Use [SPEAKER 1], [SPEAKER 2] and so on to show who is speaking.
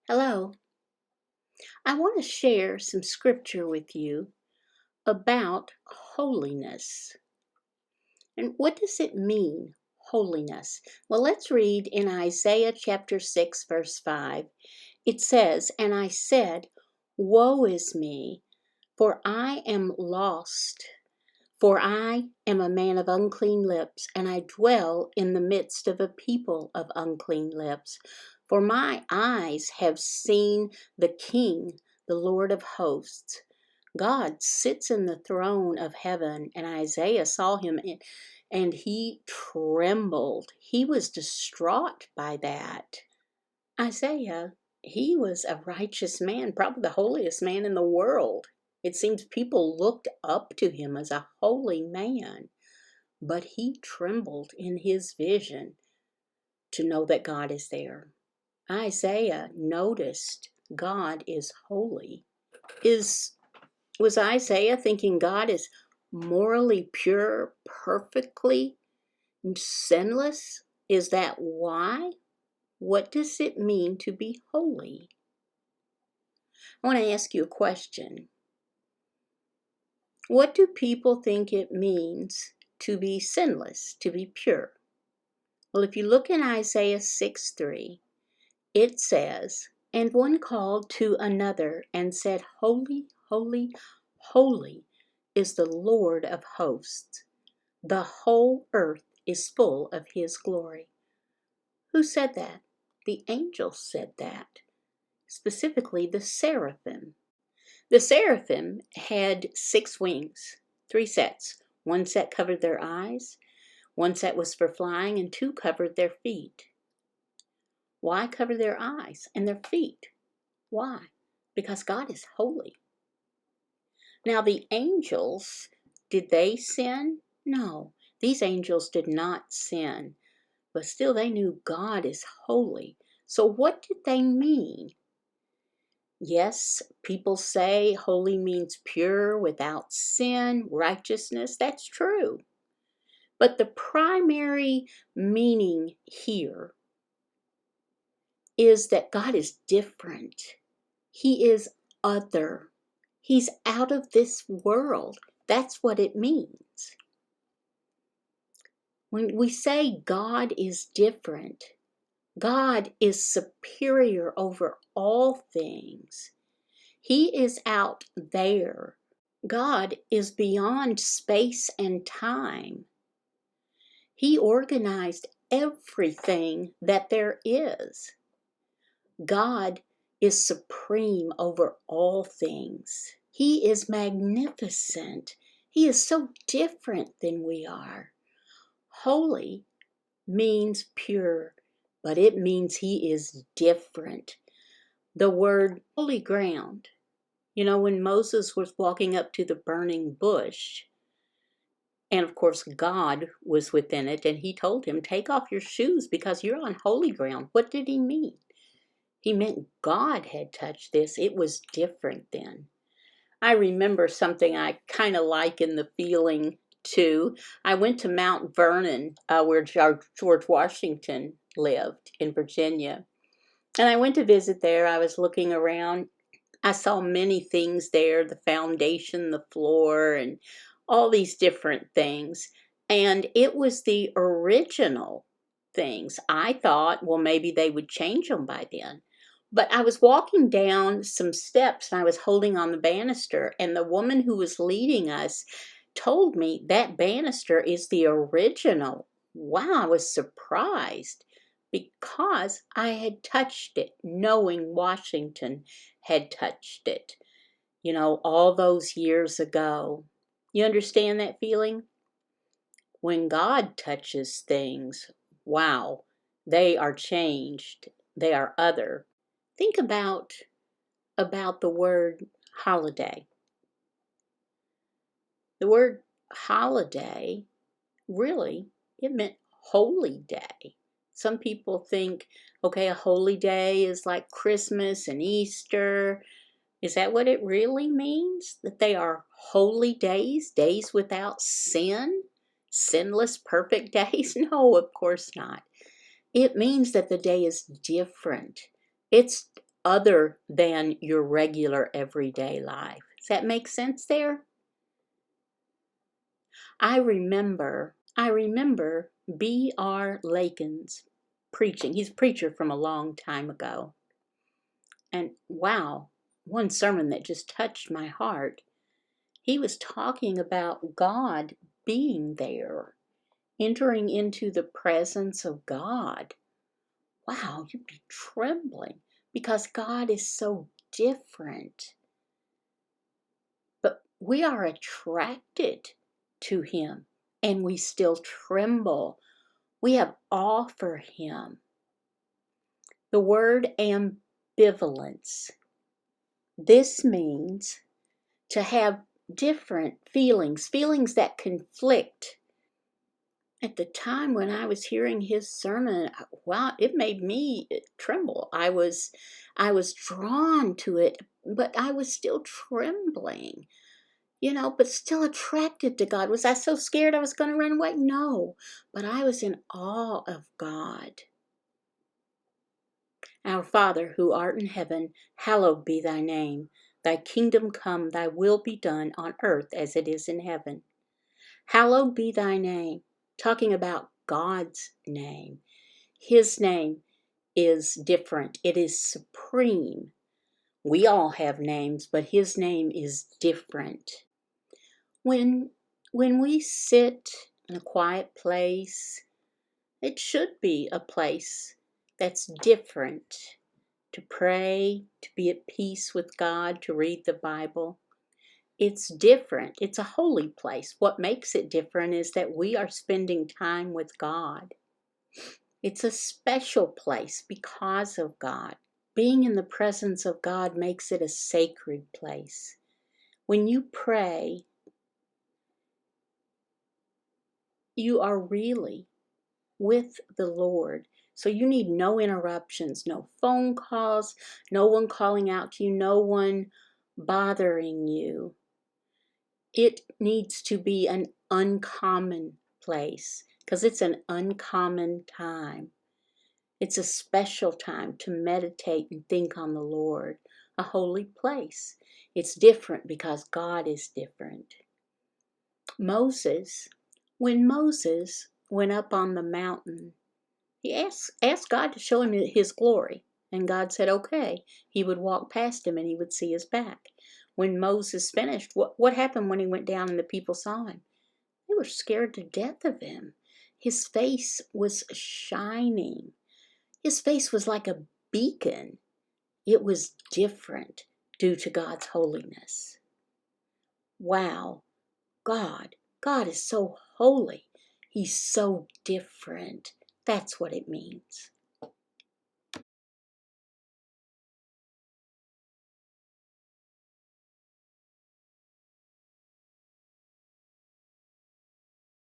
[SPEAKER 1] Hello. I want to share some scripture with you about holiness. And what does it mean, holiness? Well, let's read in Isaiah chapter 6, verse 5. It says, "And I said, Woe is me, for I am lost. For I am a man of unclean lips, and I dwell in the midst of a people of unclean lips. For my eyes have seen the King, the Lord of hosts." God sits in the throne of heaven, and Isaiah saw him, and he trembled. He was distraught by that. Isaiah, he was a righteous man, probably the holiest man in the world. It seems people looked up to him as a holy man, but he trembled in his vision to know that God is there. Isaiah noticed God is holy. Was Isaiah thinking God is morally pure, perfectly sinless? Is that why? What does it mean to be holy? I want to ask you a question. What do people think it means to be sinless, to be pure? Well, if you look in Isaiah 6:3, it says, "And one called to another and said, Holy, holy, holy is the Lord of hosts. The whole earth is full of his glory." Who said that? The angels said that, specifically the seraphim. The seraphim had 6 wings, 3 sets. 1 set covered their eyes, 1 set was for flying, and 2 covered their feet. Why cover their eyes and their feet? Why? Because God is holy. Now the angels, did they sin? No, these angels did not sin, but still they knew God is holy. So what did they mean? Yes, people say holy means pure, without sin, righteousness. That's true. But the primary meaning here is that God is different. He is other. He's out of this world. That's what it means. When we say God is different, God is superior over all things. He is out there. God is beyond space and time. He organized everything that there is. God is supreme over all things. He is magnificent. He is so different than we are. Holy means pure, but it means he is different. The word holy ground, when Moses was walking up to the burning bush, and of course God was within it, and he told him, take off your shoes because you're on holy ground. What did he mean? He meant God had touched this. It was different then. I remember something I kind of like in the feeling too. I went to Mount Vernon, where George Washington lived in Virginia. And I went to visit there. I was looking around. I saw many things there, the foundation, the floor, and all these different things. And it was the original things. I thought, well, maybe they would change them by then. But I was walking down some steps and I was holding on the banister, and the woman who was leading us told me that banister is the original. Wow, I was surprised because I had touched it, knowing Washington had touched it, all those years ago. You understand that feeling? When God touches things, wow, they are changed. They are other. Think about the word holiday. The word holiday, really, it meant holy day. Some people think, okay, a holy day is like Christmas and Easter. Is that what it really means? That they are holy days, days without sin, sinless, perfect days? No, of course not. It means that the day is different. It's other than your regular everyday life. Does that make sense there? I remember B.R. Lakin's preaching. He's a preacher from a long time ago. And wow, one sermon that just touched my heart. He was talking about God being there, entering into the presence of God. Wow, you'd be trembling because God is so different. But we are attracted to Him and we still tremble. We have awe for Him. The word ambivalence. This means to have different feelings that conflict. At the time when I was hearing his sermon, wow, it made me tremble. I was drawn to it, but I was still trembling, but still attracted to God. Was I so scared I was going to run away? No, but I was in awe of God. Our Father, who art in heaven, hallowed be thy name. Thy kingdom come, thy will be done on earth as it is in heaven. Hallowed be thy name. Talking about God's name. His name is different. It is supreme. We all have names, but His name is different. When we sit in a quiet place, it should be a place that's different. To pray, to be at peace with God, to read the Bible. It's different. It's a holy place. What makes it different is that we are spending time with God. It's a special place because of God. Being in the presence of God makes it a sacred place. When you pray, you are really with the Lord. So you need no interruptions, no phone calls, no one calling out to you, no one bothering you. It needs to be an uncommon place because it's an uncommon time. It's a special time to meditate and think on the Lord, a holy place. It's different because God is different. When Moses went up on the mountain, he asked God to show him His glory. And God said, okay. He would walk past him and he would see his back. When Moses finished, what happened when he went down and the people saw him? They were scared to death of him. His face was shining. His face was like a beacon. It was different due to God's holiness. Wow, God is so holy. He's so different. That's what it means.